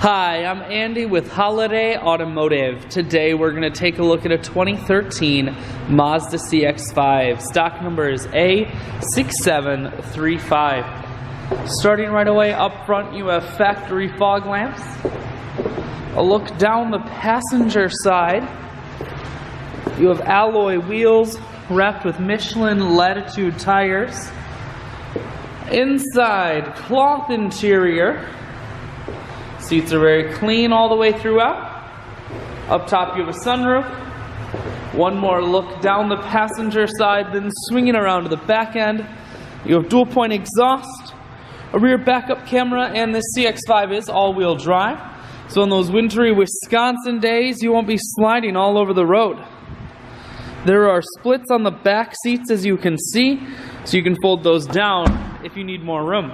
Hi, I'm Andy with Holiday Automotive. Today we're going to take a look at a 2013 Mazda CX-5. Stock number is A6735. Starting right away up front, you have factory fog lamps. A look down the passenger side, you have alloy wheels wrapped with Michelin Latitude tires. Inside, cloth interior. Seats are very clean all the way throughout. Up top you have a sunroof. One more look down the passenger side, then swinging around to the back end. You have dual point exhaust, a rear backup camera, and this CX-5 is all-wheel drive. So on those wintry Wisconsin days, you won't be sliding all over the road. There are splits on the back seats, as you can see, so you can fold those down if you need more room.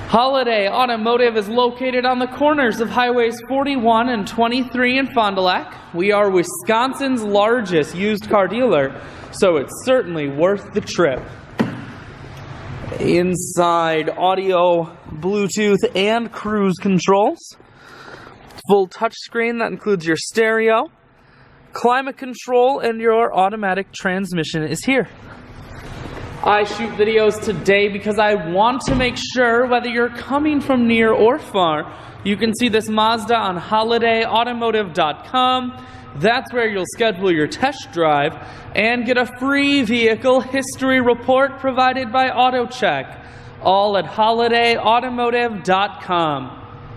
Holiday Automotive is located on the corners of Highways 41 and 23 in Fond du Lac. We are Wisconsin's largest used car dealer, so it's certainly worth the trip. Inside, audio, Bluetooth, and cruise controls. Full touchscreen that includes your stereo, climate control, and your automatic transmission is here. I shoot videos today because I want to make sure whether you're coming from near or far, you can see this Mazda on holidayautomotive.com. That's where you'll schedule your test drive and get a free vehicle history report provided by AutoCheck, all at holidayautomotive.com.